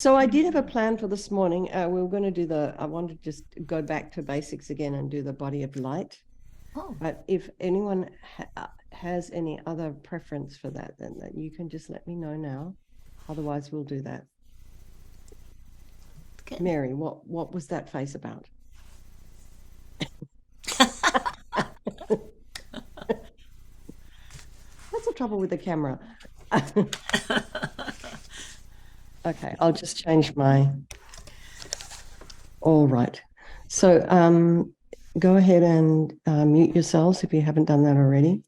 So I did have a plan for this morning. We were going to do I want to just go back to basics again and do the body of light. Oh, But if anyone has any other preference for that, then you can just let me know now. Otherwise, we'll do that. good. Mary, what was that face about? That's the trouble with the camera. Okay, I'll just change my. All right. So go ahead and mute yourselves if you haven't done that already.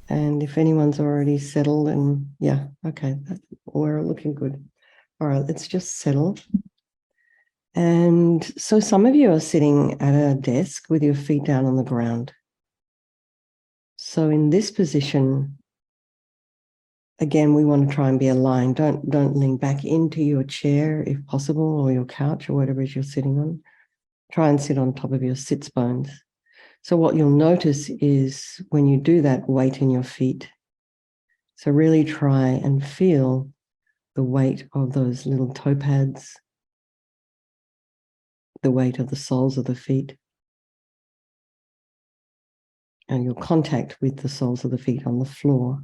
And if anyone's already settled, and yeah, okay, we're looking good. All right, let's just settle. And so some of you are sitting at a desk with your feet down on the ground. So in this position, again, we want to try and be aligned. Don't lean back into your chair if possible, or your couch, or whatever it is you're sitting on. Try and sit on top of your sits bones. So what you'll notice is when you do that, weight in your feet. So really try and feel the weight of those little toe pads, the weight of the soles of the feet, and your contact with the soles of the feet on the floor.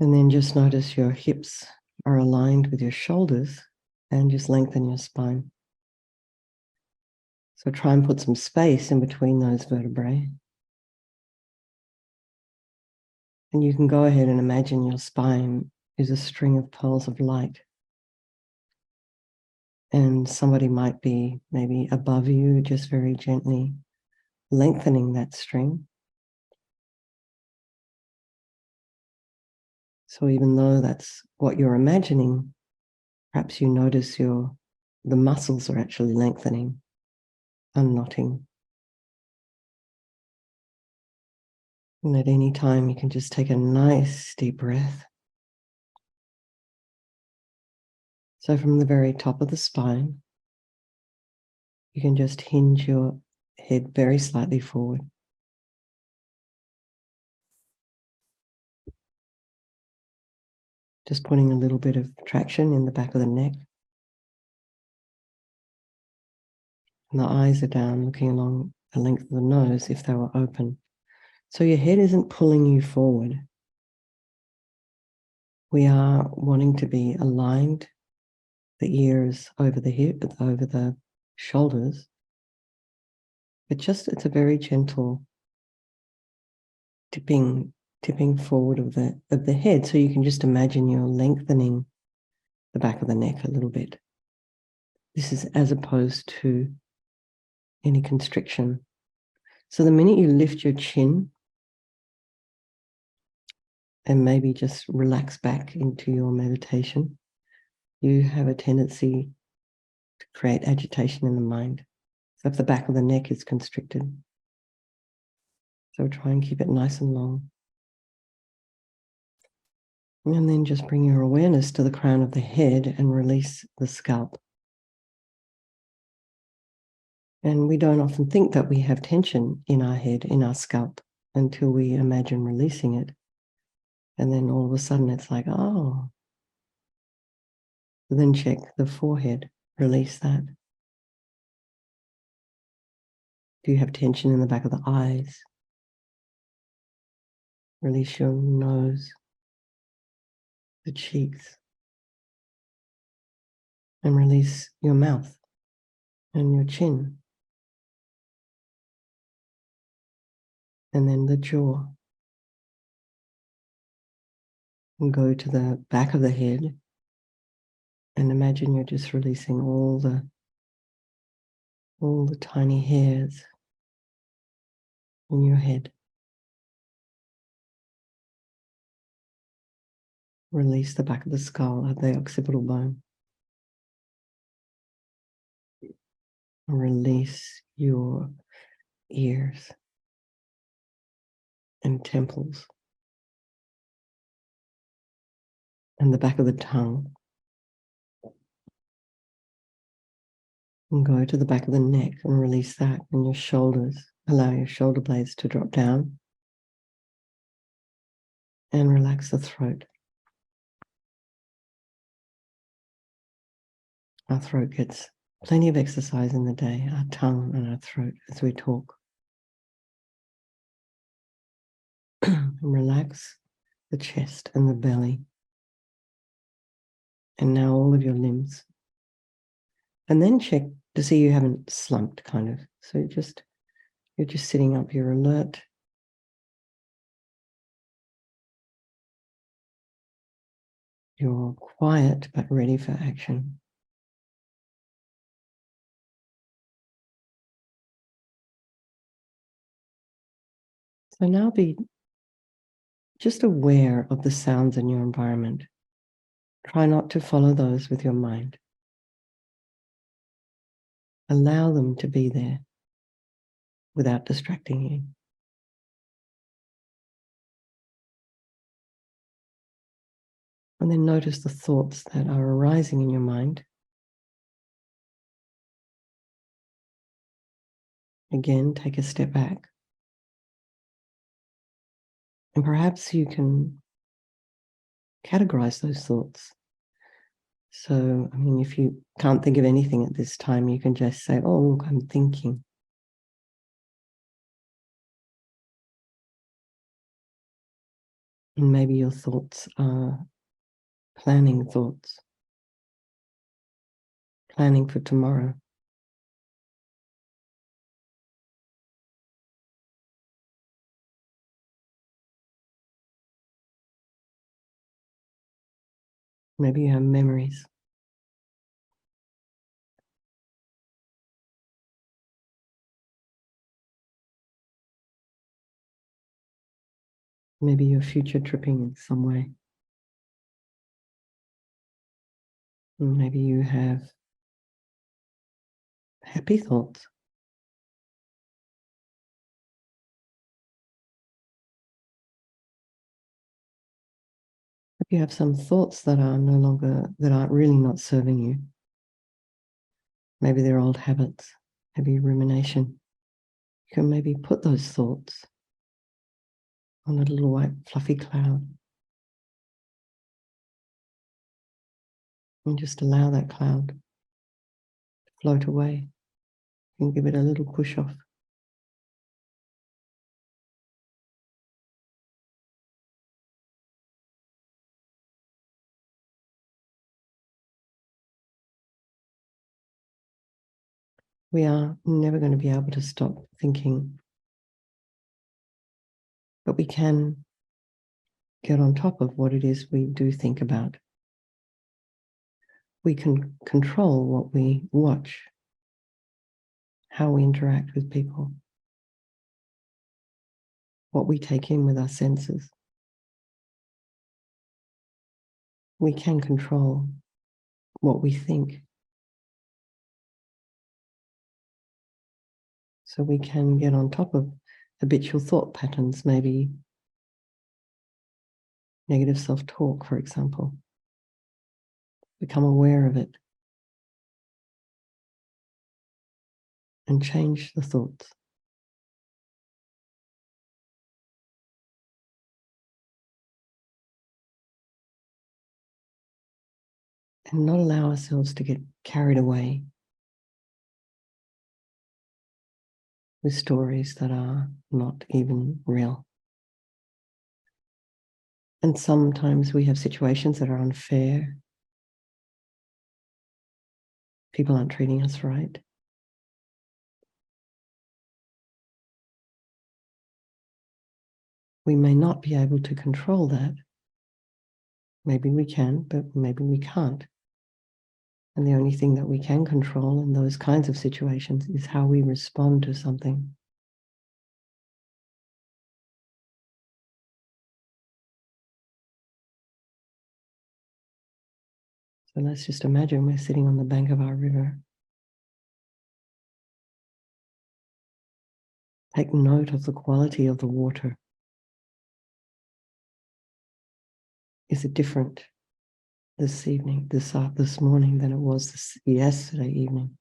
And then just notice your hips are aligned with your shoulders and just lengthen your spine. So try and put some space in between those vertebrae. And you can go ahead and imagine your spine is a string of pearls of light. And somebody might be maybe above you, just very gently lengthening that string. So even though that's what you're imagining, perhaps you notice the muscles are actually lengthening, unknotting. And at any time, you can just take a nice deep breath. So from the very top of the spine, you can just hinge your head very slightly forward. Just putting a little bit of traction in the back of the neck. And the eyes are down, looking along the length of the nose if they were open. So your head isn't pulling you forward. We are wanting to be aligned, the ears over the hip, over the shoulders. But just, it's a very gentle tipping forward of the head. So you can just imagine you're lengthening the back of the neck a little bit. This is as opposed to any constriction. So the minute you lift your chin and maybe just relax back into your meditation, you have a tendency to create agitation in the mind. So if the back of the neck is constricted, so try and keep it nice and long. And then just bring your awareness to the crown of the head and release the scalp. And we don't often think that we have tension in our head, in our scalp, until we imagine releasing it. And then all of a sudden it's like, oh. Then check the forehead, release that. Do you have tension in the back of the eyes? Release your nose, the cheeks, and release your mouth and your chin. And then the jaw. And go to the back of the head and imagine you're just releasing all the tiny hairs in your head. Release the back of the skull at the occipital bone. Release your ears and temples and the back of the tongue. And go to the back of the neck and release that and your shoulders. Allow your shoulder blades to drop down and relax the throat. Our throat gets plenty of exercise in the day, our tongue and our throat as we talk. And relax the chest and the belly. And now all of your limbs. And then check to see you haven't slumped, kind of. So you're just sitting up, you're alert. You're quiet but ready for action. So now be just aware of the sounds in your environment. Try not to follow those with your mind. Allow them to be there without distracting you. And then notice the thoughts that are arising in your mind. Again, take a step back. And perhaps you can categorize those thoughts. So, I mean, if you can't think of anything at this time, you can just say, oh, look, I'm thinking. And maybe your thoughts are planning thoughts, planning for tomorrow. Maybe you have memories. Maybe you're future tripping in some way. And maybe you have happy thoughts. If you have some thoughts that are no longer, that aren't really not serving you. Maybe they're old habits, maybe rumination. You can maybe put those thoughts on a little white fluffy cloud and just allow that cloud to float away and give it a little push off. We are never going to be able to stop thinking, but we can get on top of what it is we do think about. We can control what we watch, how we interact with people, what we take in with our senses. We can control what we think. So we can get on top of habitual thought patterns, maybe negative self-talk, for example. Become aware of it and change the thoughts. And not allow ourselves to get carried away with stories that are not even real. And sometimes we have situations that are unfair. People aren't treating us right. We may not be able to control that. Maybe we can, but maybe we can't. And the only thing that we can control in those kinds of situations is how we respond to something. So let's just imagine we're sitting on the bank of our river. Take note of the quality of the water. Is it different this evening, this morning than it was yesterday evening?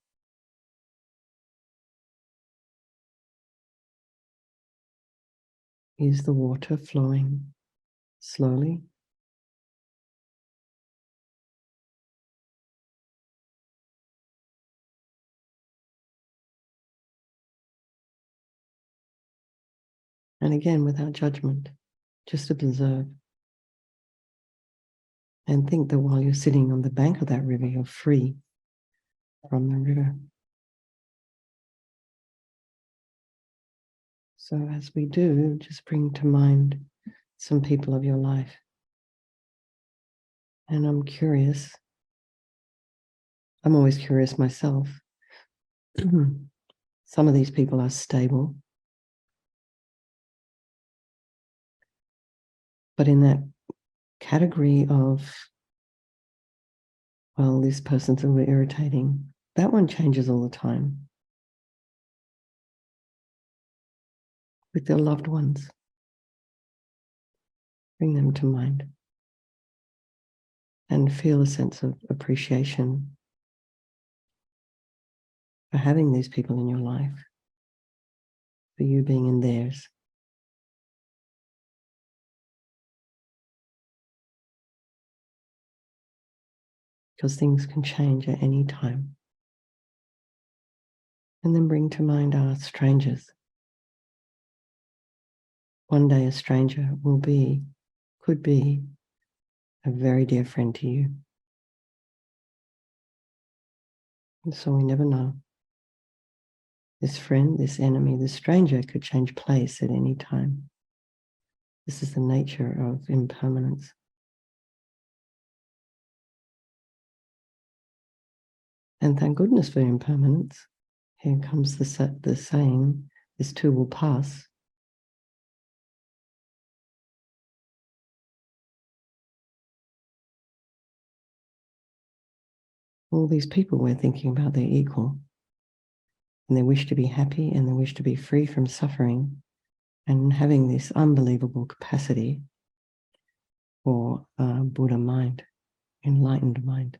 Is the water flowing slowly? And again, without judgment, just observe. And think that while you're sitting on the bank of that river, you're free from the river. So as we do, just bring to mind some people of your life. And I'm curious. I'm always curious myself. Some of these people are stable. But in that category of, well, this person's a little irritating, that one changes all the time with their loved ones. Bring them to mind and feel a sense of appreciation for having these people in your life, for you being in theirs. Because things can change at any time. And then bring to mind our strangers. One day a stranger could be a very dear friend to you. And so we never know. This friend, this enemy, this stranger could change place at any time. This is the nature of impermanence. And thank goodness for impermanence. Here comes the saying, this too will pass. All these people we're thinking about, they're equal. And they wish to be happy and they wish to be free from suffering and having this unbelievable capacity for Buddha mind, enlightened mind,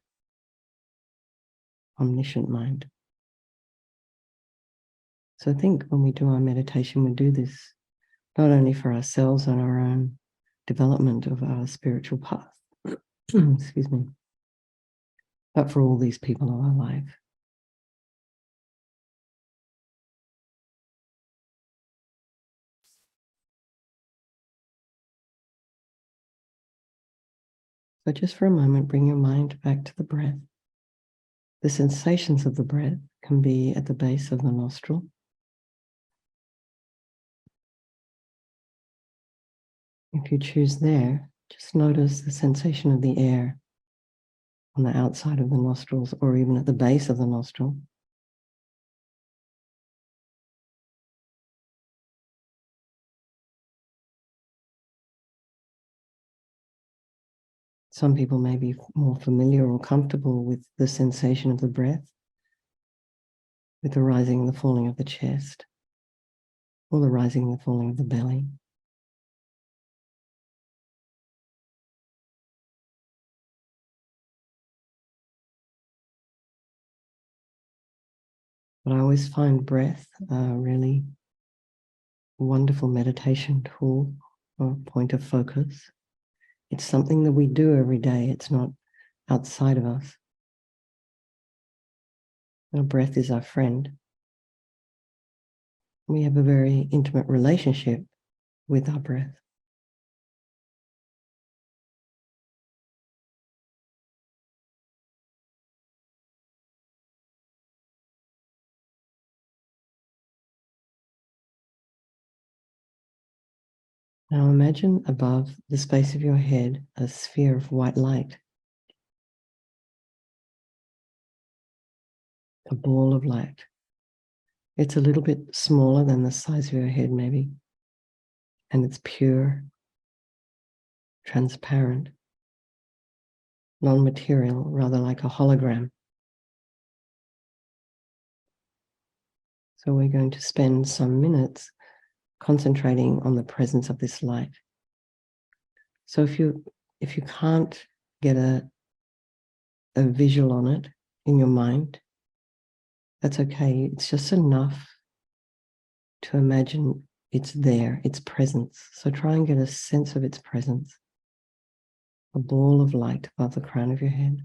omniscient mind. So I think when we do our meditation, we do this not only for ourselves and our own development of our spiritual path, excuse me, but for all these people of our life. So just for a moment, bring your mind back to the breath. The sensations of the breath can be at the base of the nostril. If you choose there, just notice the sensation of the air on the outside of the nostrils or even at the base of the nostril. Some people may be more familiar or comfortable with the sensation of the breath, with the rising and the falling of the chest, or the rising and the falling of the belly. But I always find breath a really wonderful meditation tool or point of focus. It's something that we do every day. It's not outside of us. Our breath is our friend. We have a very intimate relationship with our breath. Now imagine above the space of your head a sphere of white light, a ball of light. It's a little bit smaller than the size of your head maybe, and it's pure, transparent, non-material, rather like a hologram. So we're going to spend some minutes concentrating on the presence of this light. So if you can't get a visual on it in your mind, that's okay. It's just enough to imagine it's there, its presence. So try and get a sense of its presence. A ball of light above the crown of your head.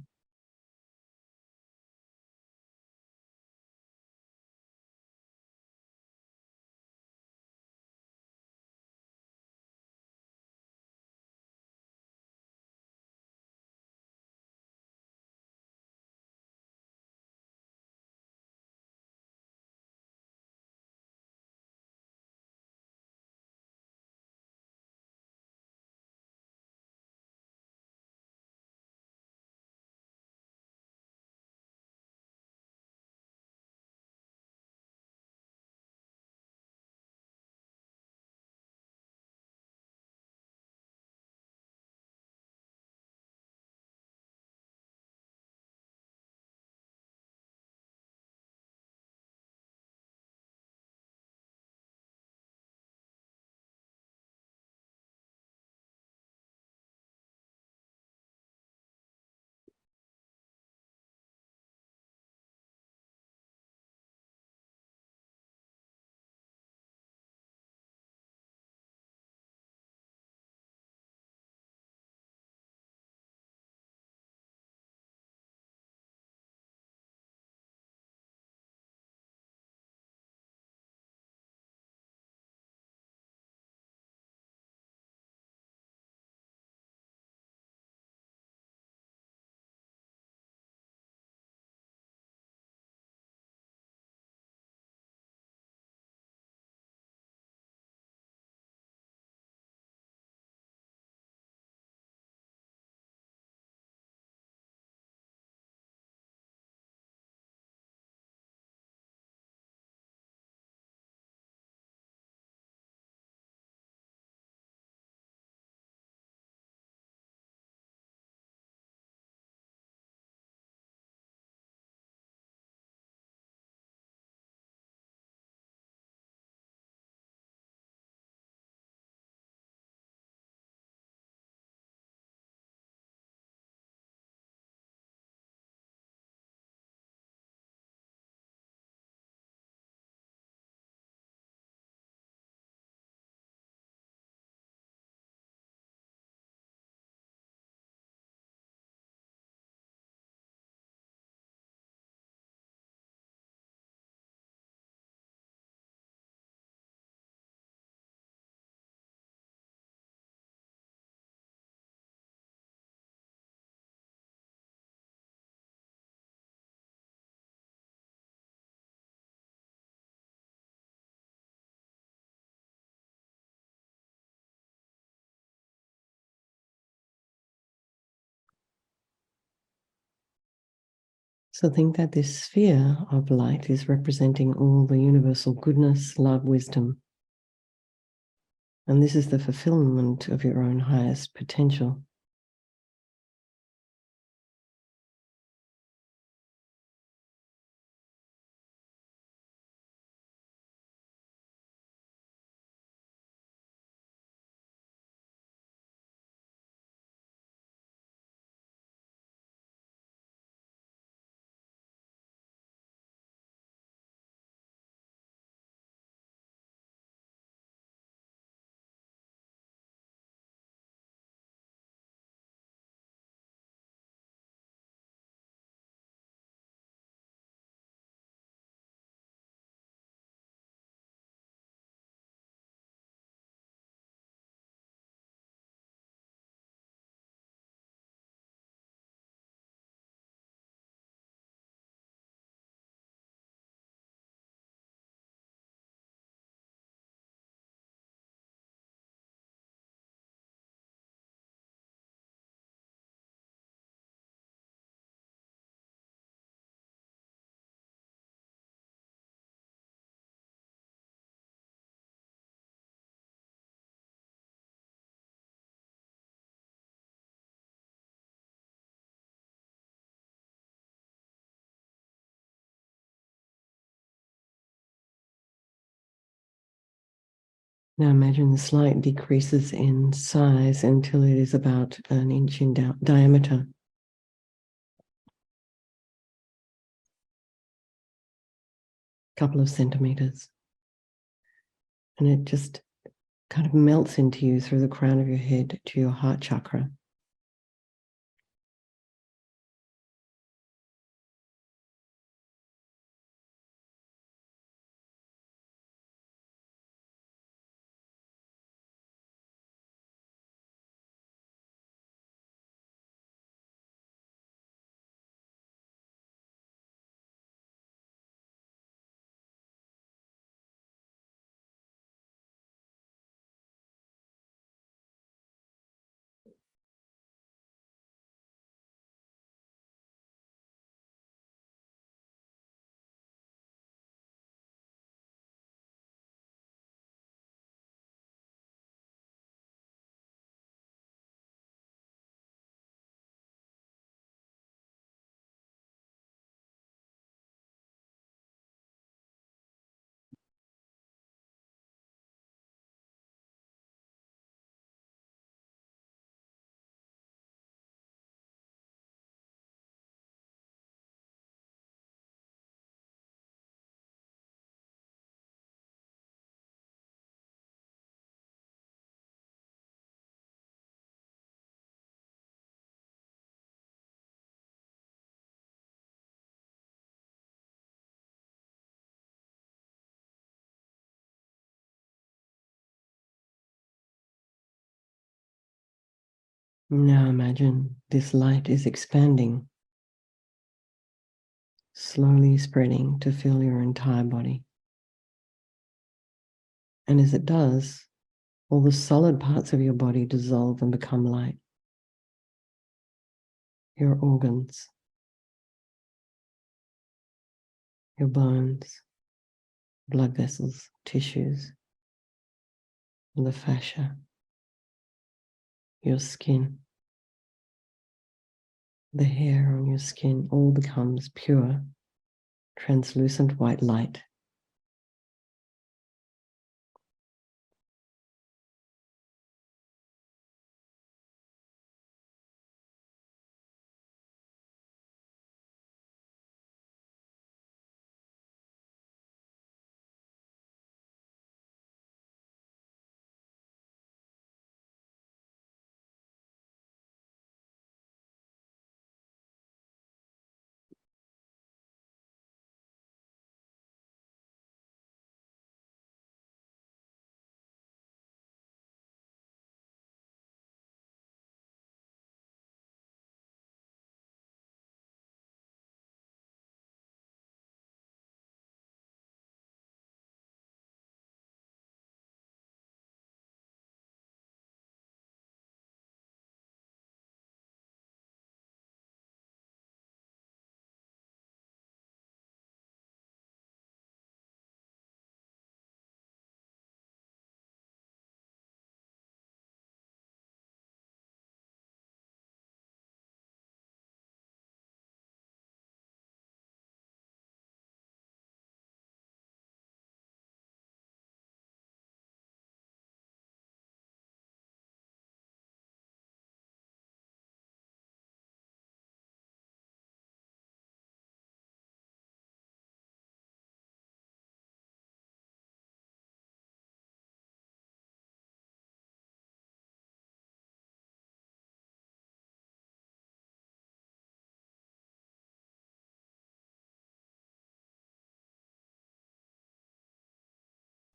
So think that this sphere of light is representing all the universal goodness, love, wisdom. And this is the fulfillment of your own highest potential. Now imagine the light decreases in size until it is about an inch in diameter. Couple of centimeters. And it just kind of melts into you through the crown of your head to your heart chakra. Now imagine this light is expanding, slowly spreading to fill your entire body. And as it does, all the solid parts of your body dissolve and become light. Your organs, your bones, blood vessels, tissues, the fascia, your skin, the hair on your skin, all becomes pure, translucent white light.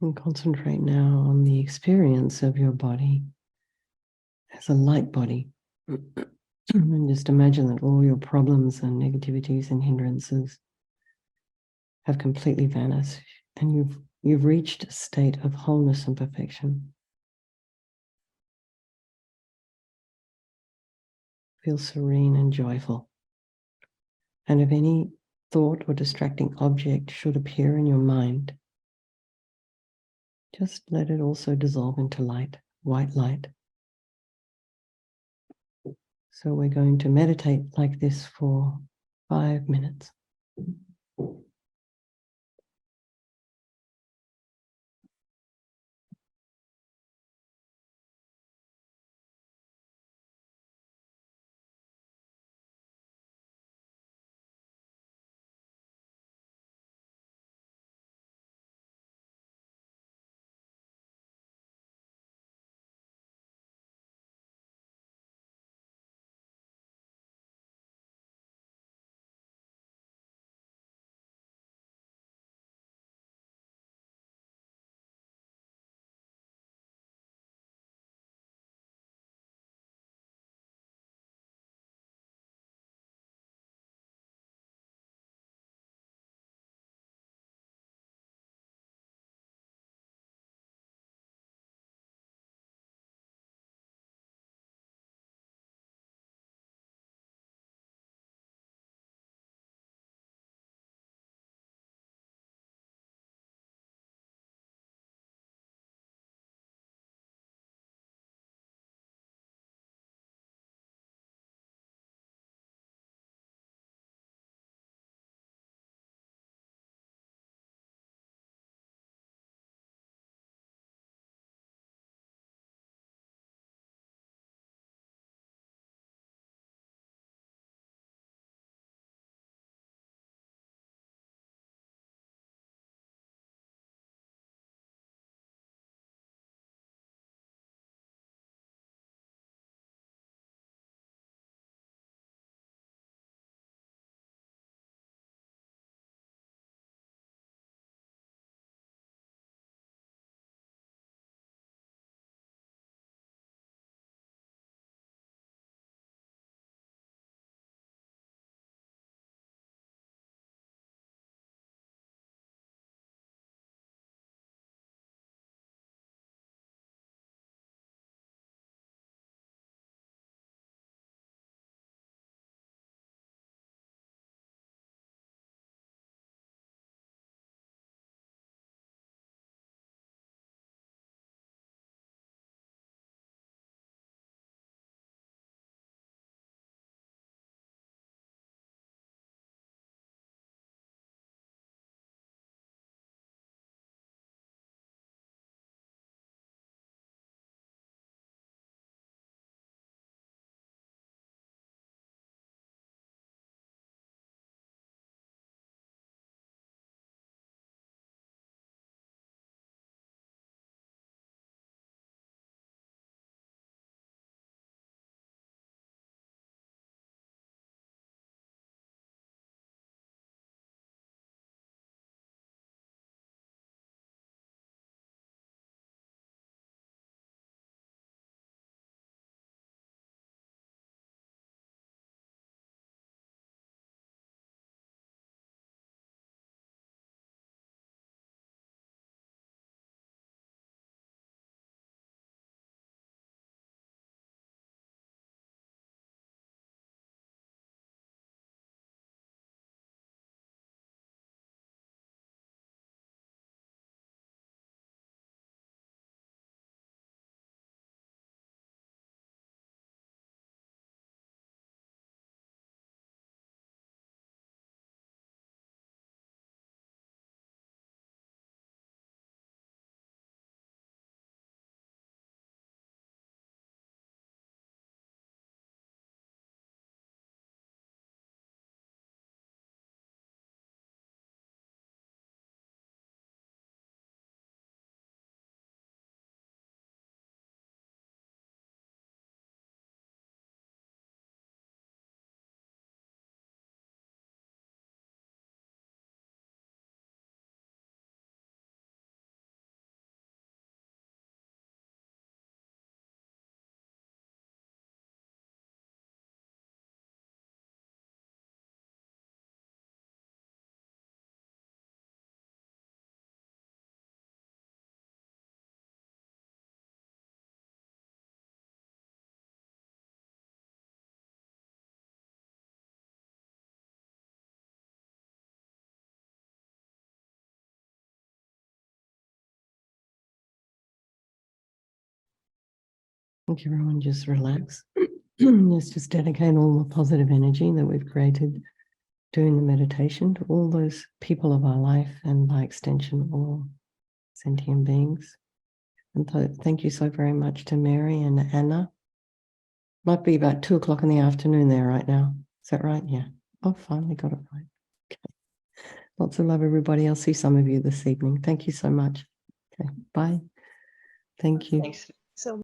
And concentrate now on the experience of your body as a light body. And just imagine that all your problems and negativities and hindrances have completely vanished, and you've reached a state of wholeness and perfection. Feel serene and joyful. And if any thought or distracting object should appear in your mind, just let it also dissolve into light, white light. So we're going to meditate like this for 5 minutes. think everyone just relax. Let's just dedicate all the positive energy that we've created doing the meditation to all those people of our life and by extension, all sentient beings. And so thank you so very much to Mary and Anna. Might be about 2 o'clock in the afternoon there right now. Is that right? Yeah. Oh, finally got it right. Okay. Lots of love, everybody. I'll see some of you this evening. Thank you so much. Okay. Bye. Thank you. Thanks.